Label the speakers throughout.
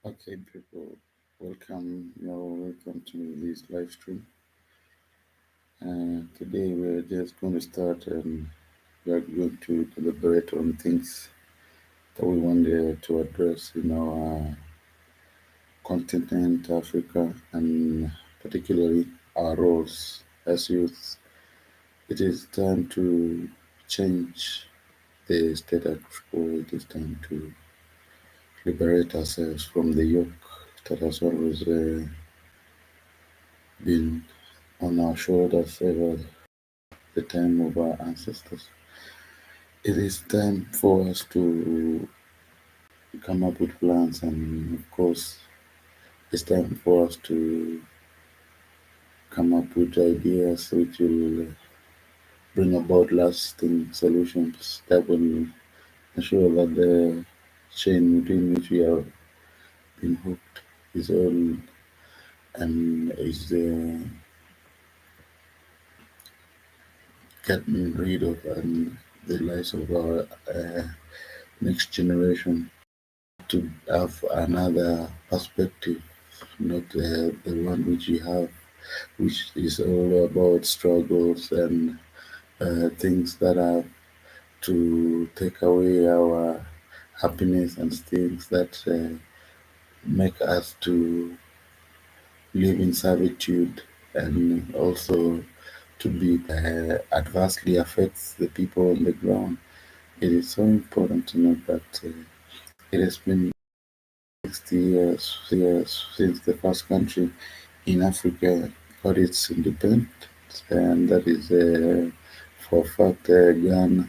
Speaker 1: Okay, people, welcome to this live stream. Today we're just going to start and we are going to deliberate on things that we want to address in our continent, Africa, and particularly our roles as youth. It is time to change the status quo. It is time to liberate ourselves from the yoke that has always been on our shoulders ever the time of our ancestors. It is time for us to come up with plans, and of course, it's time for us to come up with ideas which will bring about lasting solutions that will ensure that the chain within which we have been hooked is all and is getting rid of, and the lives of our next generation to have another perspective, not the one which we have, which is all about struggles and things that are to take away our happiness and things that make us to live in servitude and also to be adversely affects the people on the ground. It is so important to note that it has been 60 years since the first country in Africa got its independence, and that is for fact Ghana.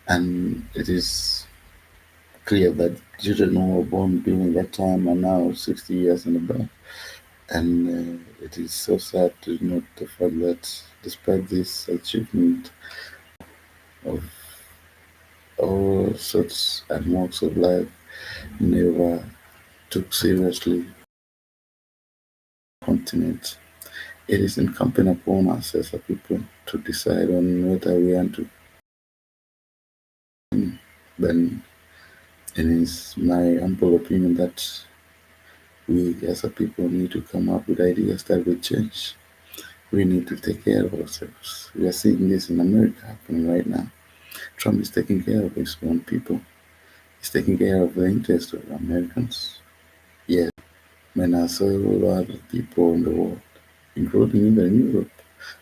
Speaker 1: And it is clear that children who were born during that time are now 60 years and above. And it is so sad to note the fact that despite this achievement of all sorts and walks of life, never took seriously continent. It is incumbent upon us as a people to decide on whether we want to. Then it is my humble opinion that we as a people need to come up with ideas that will change. We need to take care of ourselves. We are seeing this in America happening right now. Trump is taking care of his own people. He's taking care of the interests of Americans. Yet, when I saw a lot of people in the world, including even Europe,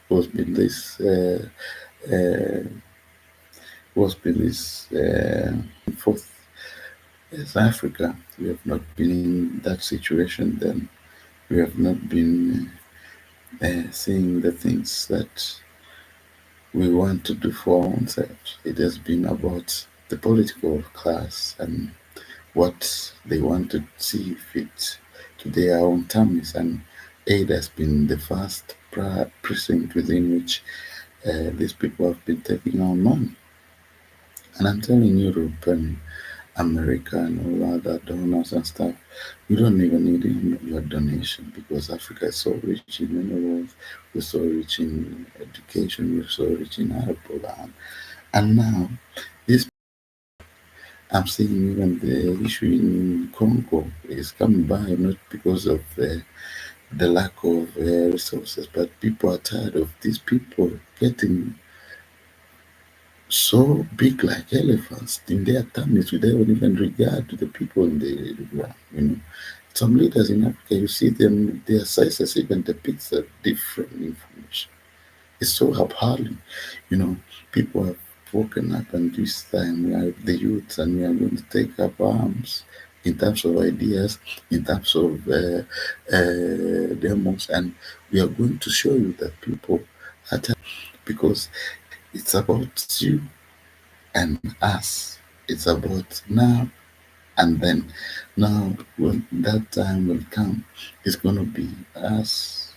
Speaker 1: who's been this uh, what's been this fourth as Africa. We have not been in that situation then. We have not been seeing the things that we want to do for our own selves. It has been about the political class and what they want to see fit to their own tummies. And aid has been the first precinct within which these people have been taking our money. And I'm telling Europe and America and all other donors and stuff, you don't even need your donation because Africa is so rich in minerals, we're so rich in education, we're so rich in arable land. And now, this I'm seeing even the issue in Congo is coming by not because of the lack of resources, but people are tired of these people getting so big like elephants in their tummies without even regard to the people in the ground. Some leaders in Africa, you see them, their sizes even depicts a different information. It's so appalling. You know, people have woken up, and this time we are the youth, and we are going to take up arms in terms of ideas, in terms of demos, and we are going to show you that people are because it's about you and us. It's about now and then. Now, when that time will come, it's going to be us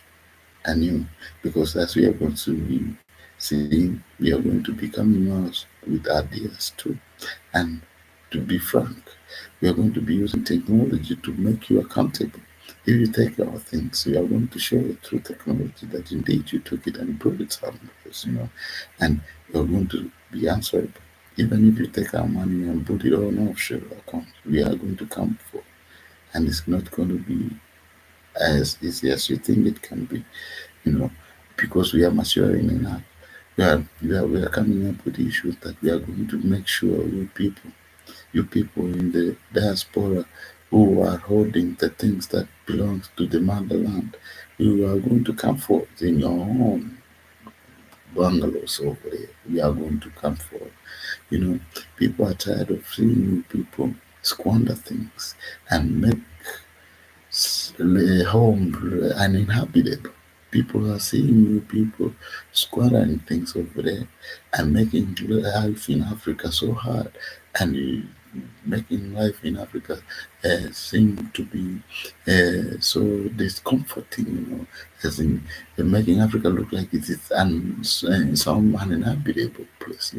Speaker 1: and you, because as we are going to be seeing, we are going to be coming out with ideas too. And to be frank, we are going to be using technology to make you accountable. If you take our things, we are going to show you through technology that indeed you took it and put it somewhere, and you're going to be answerable. Even if you take our money and put it on offshore account, we are going to come for. and it's not going to be as easy as you think it can be, you know, because we are maturing enough. We are coming up with issues that we are going to make sure you people in the diaspora who are holding the things that belongs to the motherland, you are going to come forth in your own bungalows over there. We are going to come forth. You know, people are tired of seeing you people squander things and make home uninhabitable. People are seeing you people squandering things over there and making life in Africa so hard, and making life in Africa seem to be so discomforting, as in making Africa look like it is some uninhabitable place.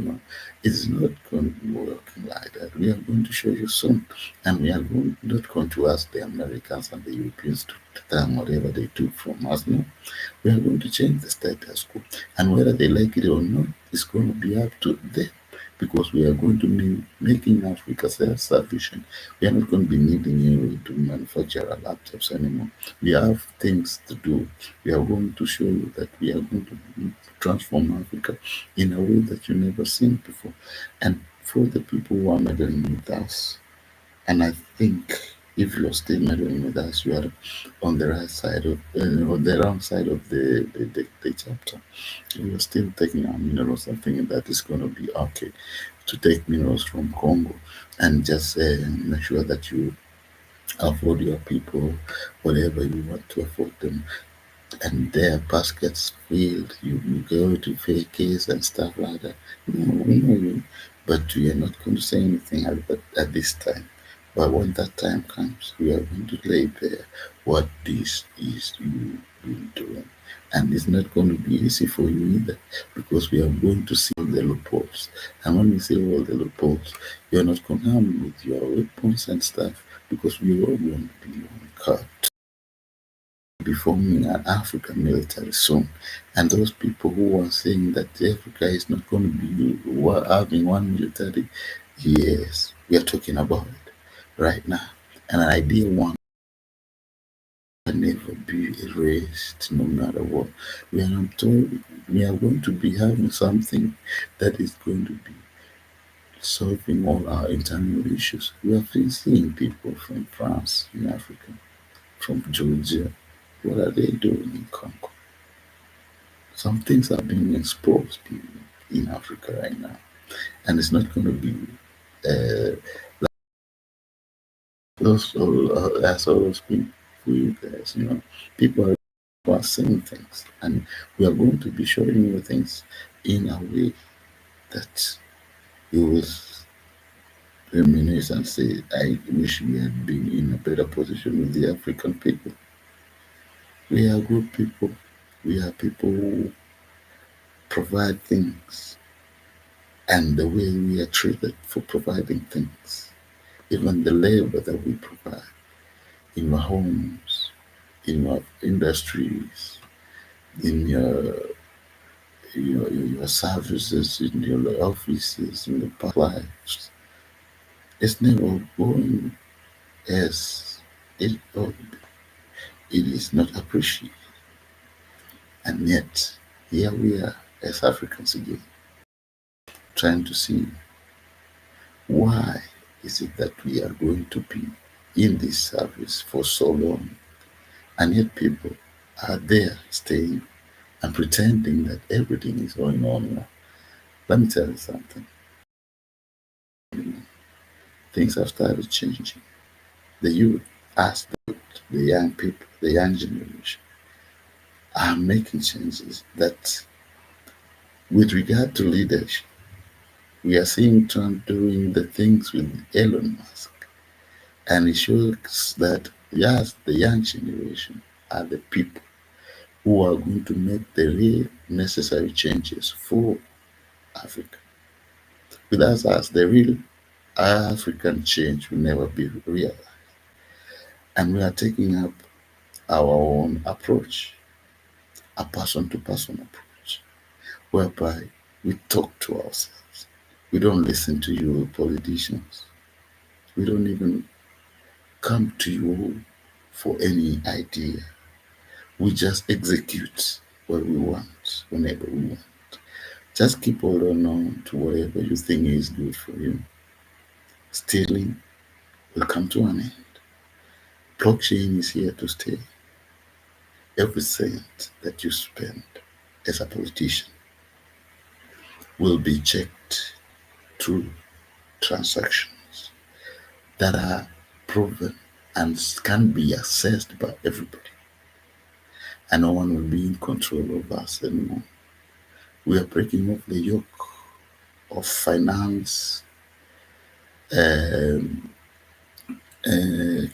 Speaker 1: It's not going to be working like that. We are going to show you soon, and we are not going to ask the Americans and the Europeans to return whatever they took from us. No, we are going to change the status quo, and whether they like it or not, it's going to be up to them, because we are going to be making Africa self-sufficient. We are not going to be needing you to manufacture our laptops anymore. We have things to do. We are going to show you that we are going to transform Africa in a way that you never seen before. And for the people who are meddling with us, and I think if you're still meddling with us, you are on the right side of, on the wrong side of the chapter. If you're still taking our minerals and thinking that it's going to be okay to take minerals from Congo and just make sure that you afford your people whatever you want to afford them, and their baskets filled. You go to fakes and stuff like that. No, we know you, but we are not going to say anything at this time. But when that time comes, we are going to lay bare what this is you been doing. And it's not going to be easy for you either, because we are going to see all the loopholes. And when we see all the loopholes, you're not going to come with your weapons and stuff, because we are all going to be on card be forming an African military soon. And those people who are saying that Africa is not going to be having one military, yes, we are talking about it right now. And an ideal one can never be erased no matter what. We are not told we are going to be having something that is going to be solving all our internal issues. We are seeing people from France in Africa, from Georgia. What are they doing in Congo? Some things are being exposed in Africa right now, and it's not going to be uh, those as always been for you guys. People are saying things, and we are going to be showing you things in a way that you will reminisce and say, "I wish we had been in a better position with the African people." We are good people. We are people who provide things, and the way we are treated for providing things, even the labor that we provide in your homes, in your industries, in your services, in your offices, in the public lives, it's never going as it ought to be. It is not appreciated. And yet, here we are as Africans again, trying to see why is it that we are going to be in this service for so long, and yet people are there staying and pretending that everything is going on well. Let me tell you something. Things have started changing. The youth, us, the young people, the young generation are making changes that, with regard to leadership, we are seeing Trump doing the things with Elon Musk. And it shows that, yes, the young generation are the people who are going to make the real necessary changes for Africa. Without us, the real African change will never be realized. And we are taking up our own approach, a person to person approach, whereby we talk to ourselves. We don't listen to you politicians. We don't even come to you for any idea. We just execute what we want whenever we want. Just keep holding on to whatever you think is good for you. Stealing will come to an end. Blockchain is here to stay. Every cent that you spend as a politician will be checked through transactions that are proven and can be accessed by everybody. And no one will be in control of us anymore. We are breaking off the yoke of finance um,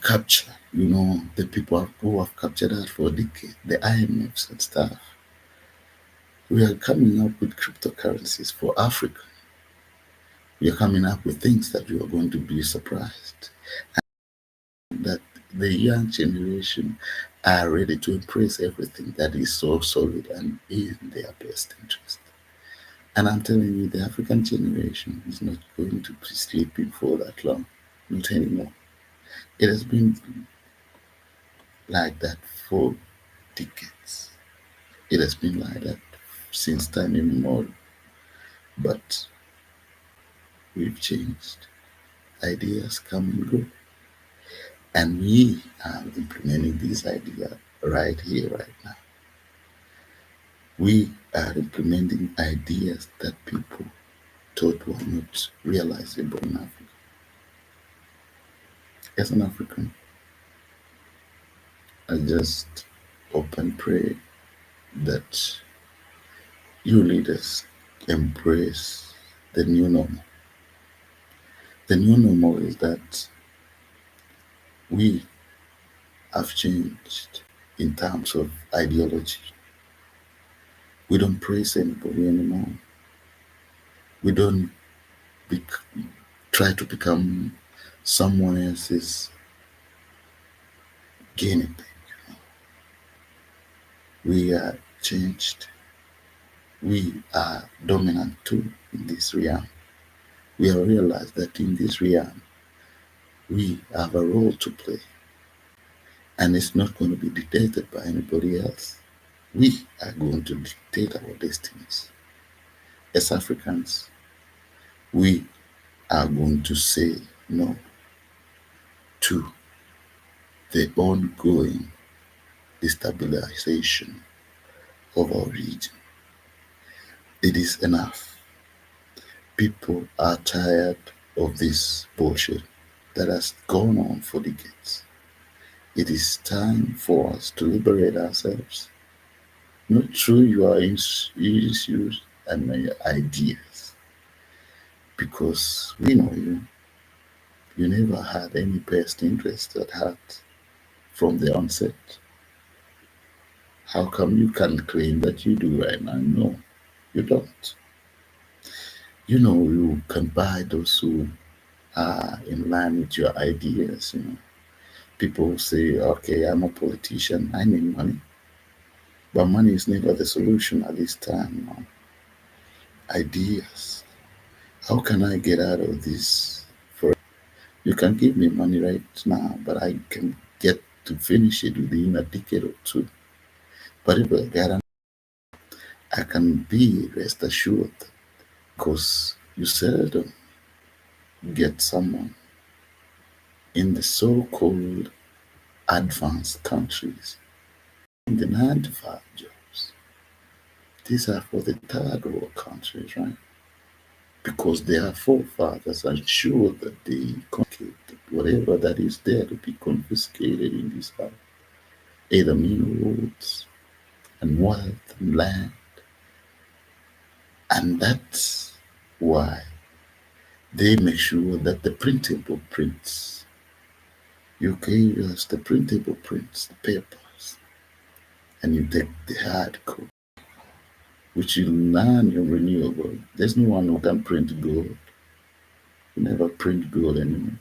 Speaker 1: capture. You know, the people who have captured us for decades, the IMFs and stuff. We are coming up with cryptocurrencies for Africa. We are coming up with things that you are going to be surprised that the young generation are ready to embrace everything that is so solid and in their best interest. And I'm telling you, the African generation is not going to be sleeping for that long, not anymore. It has been like that for decades. It has been like that since time immemorial. But we've changed. Ideas come and go. And we are implementing these ideas right here, right now. We are implementing ideas that people thought were not realizable in Africa. As an African, I just hope and pray that you leaders embrace the new normal. The new normal is that we have changed in terms of ideology. We don't praise anybody anymore. We don't bec- try to become someone else's guinea pig. We are changed. We are dominant too in this realm. We have realized that in this realm, we have a role to play, and it's not going to be dictated by anybody else. We are going to dictate our destinies. As Africans, we are going to say no to the ongoing destabilization of our region. It is enough. People are tired of this bullshit that has gone on for decades. It is time for us to liberate ourselves, not through your issues and your ideas, because we know you. You never had any best interest at heart from the onset. How come you can claim that you do right now? No, you don't. You know you can buy those who are in line with your ideas. People say, okay, I'm a politician, I need money. But money is never the solution at this time. No. Ideas. How can I get out of this? For you can give me money right now, but I can get to finish it within a decade or two. But if I guarantee, I can be rest assured, because you seldom get someone in the so-called advanced countries in the 9 to 5 jobs. These are for the third world countries, right? Because their forefathers ensured that they confiscated whatever that is there to be confiscated in this earth, either minerals and wealth and land. And that's why they make sure that the printable prints, you give us the printable prints, the papers, and you take the hard copy, which is non-renewable. There's no one who can print gold. You never print gold anymore.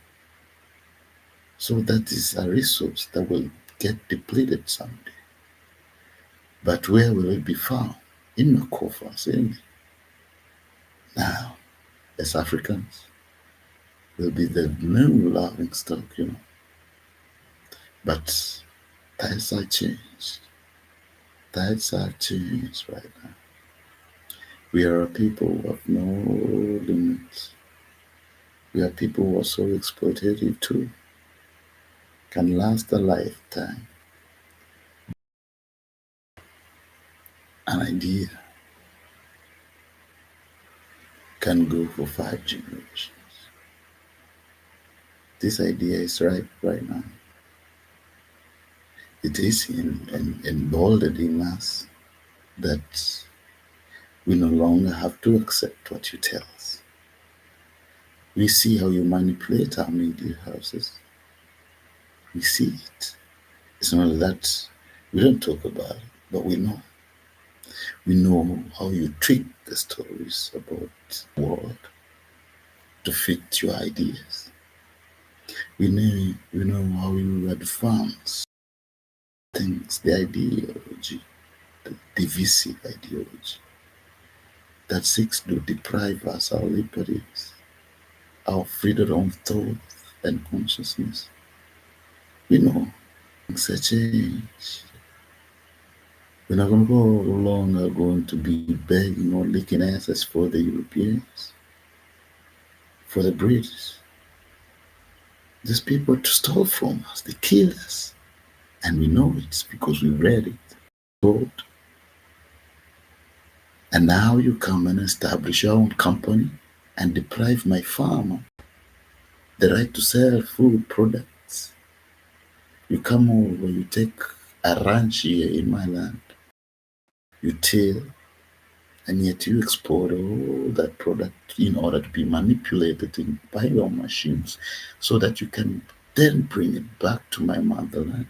Speaker 1: So that is a resource that will get depleted someday. But where will it be found? In the coffers, ain't it? Now, as Africans, will be the new laughing stock. But tides are changed. Tides are changed right now. We are a people of no limits. We are people who are so exploitative too. Can last a lifetime. An idea can go for 5 generations. This idea is right now. It is emboldened in us that we no longer have to accept what you tell us. We see how you manipulate our media houses. We see it. It's not that we don't talk about it, but we know. We know how you treat the stories about the world to fit your ideas. We know how you advance things, the ideology, the divisive ideology that seeks to deprive us our liberties, our freedom of thought and consciousness. We know things are changed. We're not going to go longer going to be begging or licking asses for the Europeans, for the British. These people to stole from us, they kill us. And we know it's because we read it, told. And now you come and establish your own company and deprive my farmer the right to sell food products. You come over, you take a ranch here in my land, you till, and yet you export all that product in order to be manipulated by your machines so that you can then bring it back to my motherland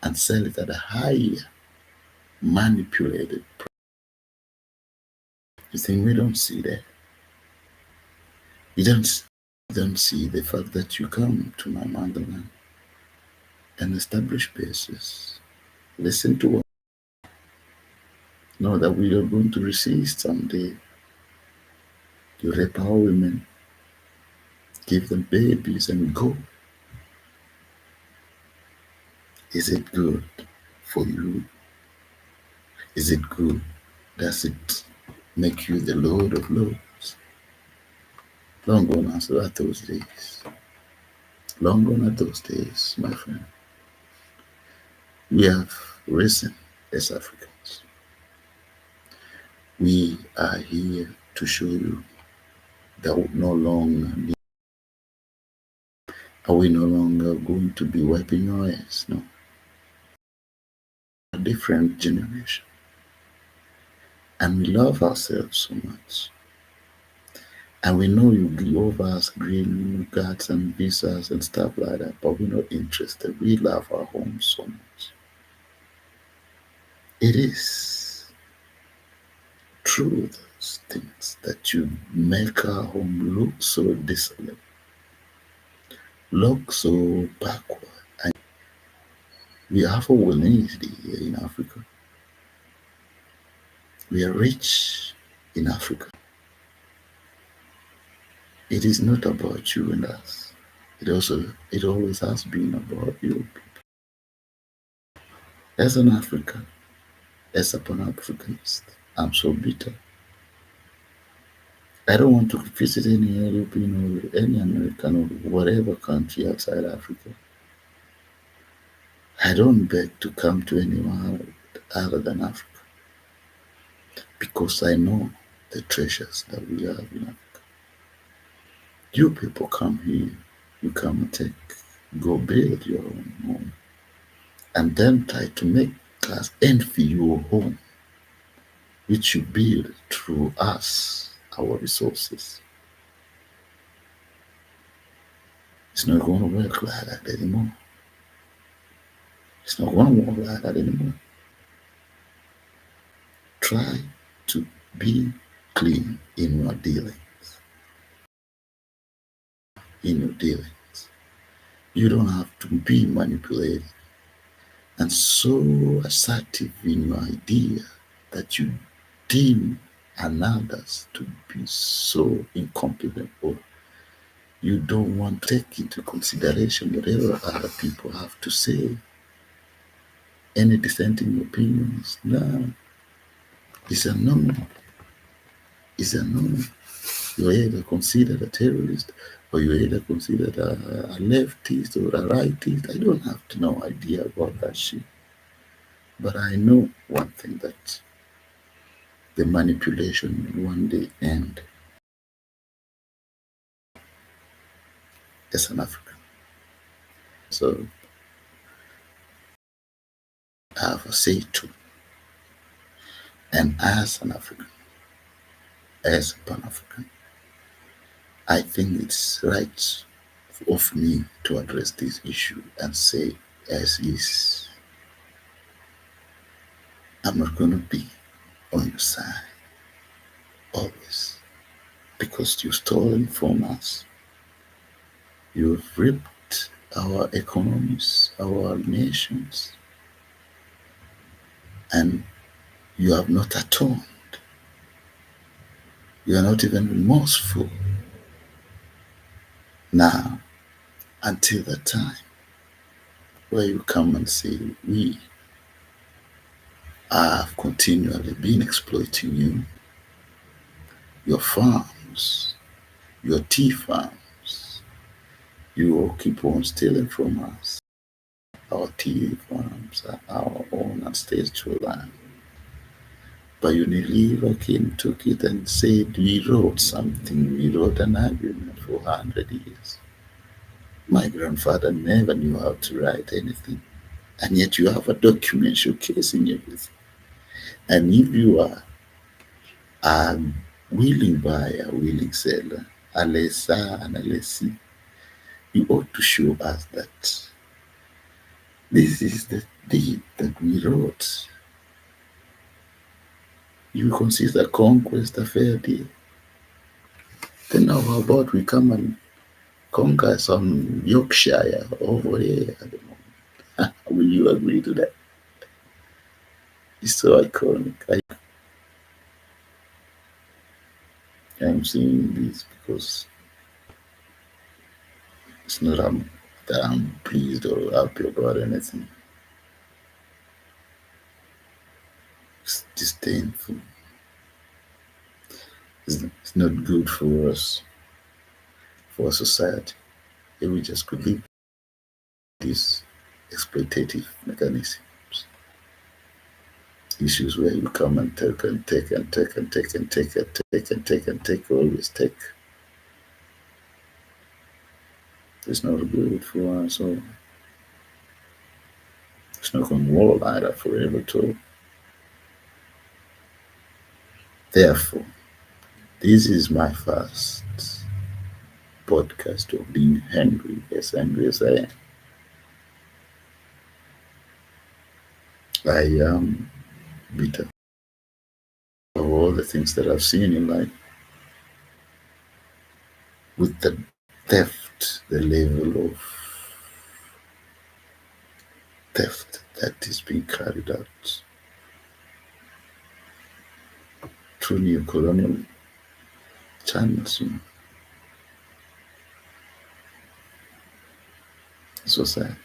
Speaker 1: and sell it at a higher manipulated price. You think we don't see that? You don't see the fact that you come to my motherland and establish bases. Listen to what. Know that we are going to resist someday. You rape our women, give them babies, and go. Is it good for you? Is it good? Does it make you the Lord of Lords? Long gone are those days. Long gone are those days, my friend. We have risen as Africans. We are here to show you that we no longer are we no longer going to be wiping your ass. No. A different generation. And we love ourselves so much. And we know you give us green cards and visas and stuff like that, but we're not interested. We love our home so much. It is through those things that you make our home look so desolate, look so backward. And we have a unity here in Africa. We are rich in Africa. It is not about you and us. It always has been about you. As an African, as a Pan-Africanist, I'm so bitter. I don't want to visit any European or any American or whatever country outside Africa. I don't beg to come to anyone other than Africa because I know the treasures that we have in Africa. You people come here, you come and go build your own home and then try to make us envy your home, which you build through us, our resources. It's not going to work like that anymore. It's not going to work like that anymore. Try to be clean in your dealings. In your dealings. You don't have to be manipulated and so assertive in your idea that you deem others to be so incompetent, or you don't want to take into consideration whatever other people have to say. Any dissenting opinions? No. It's a no. It's a no. You're either considered a terrorist or you're either considered a leftist or a rightist. I don't have no idea about that shit. But I know one thing, that the manipulation will one day end as an African. So I have a say too. And as an African, as a Pan African, I think it's right of me to address this issue and say, as is, I'm not going to be on your side always, because you've stolen from us. You've ripped our economies, our nations, and you have not atoned. You are not even remorseful. Now, until the time where you come and say, we have continually been exploiting you, your farms, your tea farms, you will keep on stealing from us. Our tea farms are our own ancestral land. But Unilever came, took it and said, we wrote something, we wrote an agreement for 100 years. My grandfather never knew how to write anything. And yet you have a document showcasing everything. And if you are a willing buyer, willing seller, a lessor and a lessee, you ought to show us that this is the deed that we wrote. You consider conquest a fair deal. Then how about we come and conquer some Yorkshire over here at the moment? Will you agree to that? It's so iconic. I'm saying this because it's not that I'm pleased or happy about anything. It's disdainful. It's not good for us, for society. If we just could leave these exploitative mechanisms, issues where you come and take and take and take and take and take and take and take and take, always take. It's not good for us, so it's not going to work like that forever too. Therefore, this is my first podcast of being angry, as angry as I am. I am bitter of all the things that I've seen in life, with the theft, the level of theft that is being carried out through neo-colonial channels. So sad.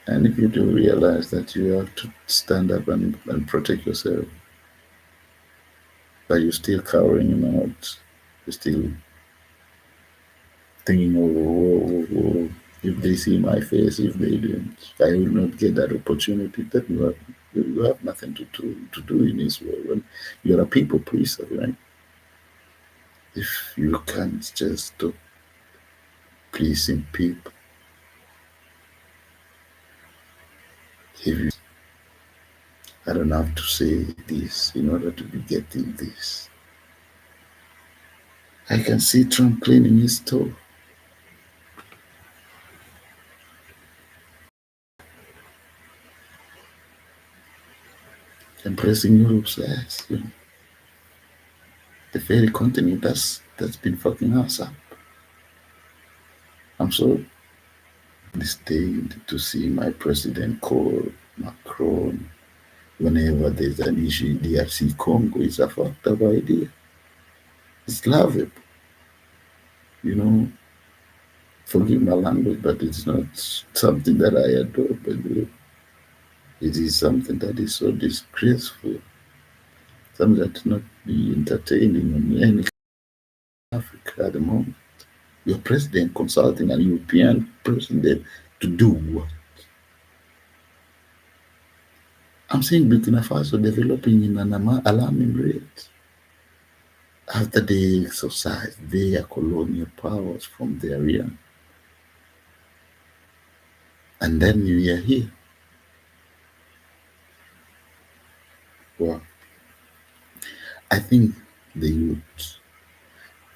Speaker 1: And if you do realize that you have to stand up and protect yourself, but you're still cowering him out, you're still thinking, oh, if they see my face, if they don't, I will not get that opportunity. That you have nothing to do in this world. When you're a people pleaser, right? If you can't just stop pleasing people, if you, I don't have to say this in order to be getting this. I can see Trump cleaning his toe. And pressing Europe's ass. The very continent that's been fucking us up. I'm so disdained to see my president call Macron whenever there's an issue in DRC Congo. It's a fucked up idea. It's laughable. Forgive my language, but it's not something that I adore, by the way. It is something that is so disgraceful, something that cannot be entertained in any Africa at the moment. Your president consulting an European president to do what? I'm saying Burkina Faso developing in an alarming rate after they exercise their colonial powers from their realm. And then you are here. Well, I think the youth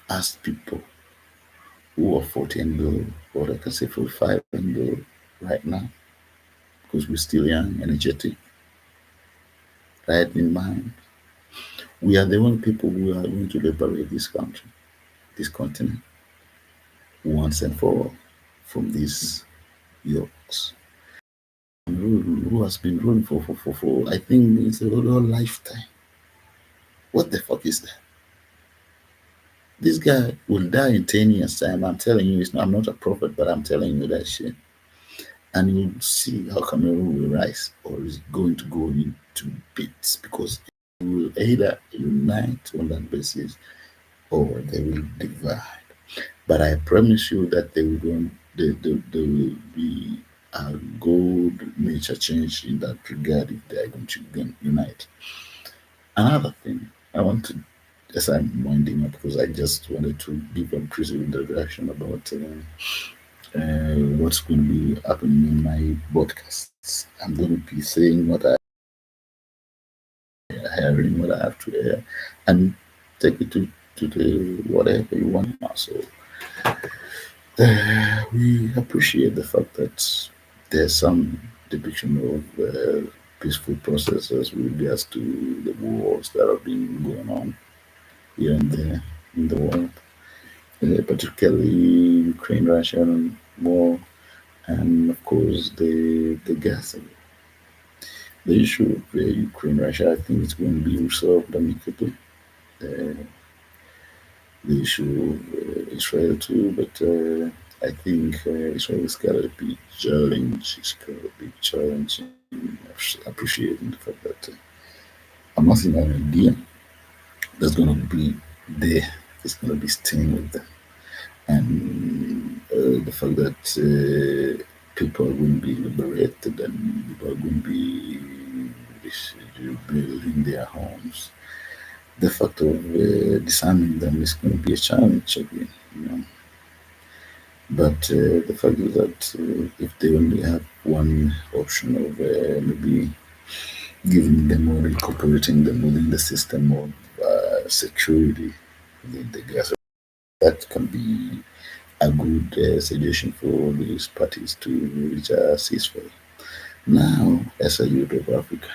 Speaker 1: ask people who are 40 and below, or I can say 45 and below right now, because we're still young, energetic, right in mind. We are the only people who are going to liberate this country, this continent, once and for all, from these yokes. Who has been ruling for I think it's a whole lifetime. What the fuck is that? This guy will die in 10 years' time. I'm telling you, I'm not a prophet, but I'm telling you that shit. And you'll see how Cameroon will rise or is going to go into bits because it will either unite on that basis or they will divide. But I promise you that there will be a good nature change in that regard if they are going to unite. Another thing I want to, as I'm winding up, because I just wanted to give a brief introduction about what's going to be happening in my podcasts. I'm going to be saying what I hearing, what I have to hear, and take it to the whatever you want. So we appreciate the fact that there's some depiction of peaceful processes with regards to the wars that have been going on here and there in the world, particularly Ukraine-Russia war, and of course the gas. The issue of Ukraine-Russia, I think, is going to be resolved amicably. Uh, the issue of Israel too, but I think Israel is got to be challenged. It's got to be challenging. Appreciating the fact that I'm not seeing an idea that's going to be there. It's going to be staying with them, and the fact that people are going to be liberated and people are going to be rebuilding their homes. The fact of disarming them is going to be a challenge again, you know. But the fact is that if they only have one option of maybe giving them or incorporating them within the system of security within the gas, that can be a good suggestion for these parties to reach a ceasefire. Now, as a youth of Africa,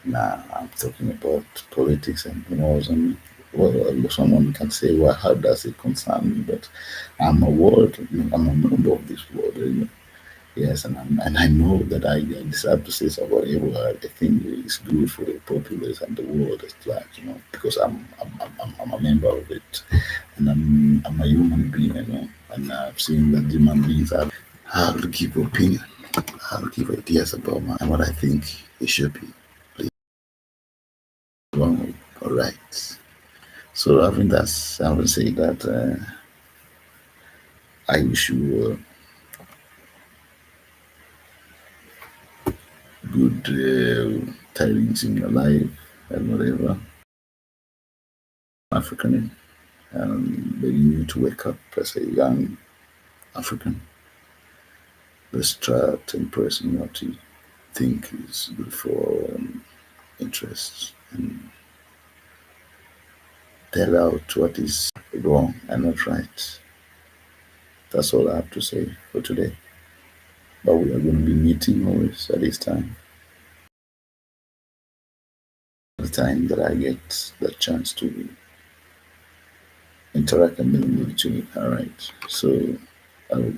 Speaker 1: now I'm talking about politics and wars. And well, someone can say, "Well, how does it concern me?" But I'm a member of this world. Yes, and I know that I deserve to say so whatever I think is good for the populace and the world at large. You know, because I'm a member of it, and I'm a human being. You know, and I've seen that human beings have to give opinion. I'll give ideas about and what I think it should be. Please, wrong, all right. So I would say that I wish you good tidings in your life and whatever. African, begging you to wake up as a young African. Let's try to impress what you think is good for interests and tell out what is wrong and not right. That's all I have to say for today. But we are going to be meeting always at this time. The time that I get the chance to interact and mingle with you. All right. So I will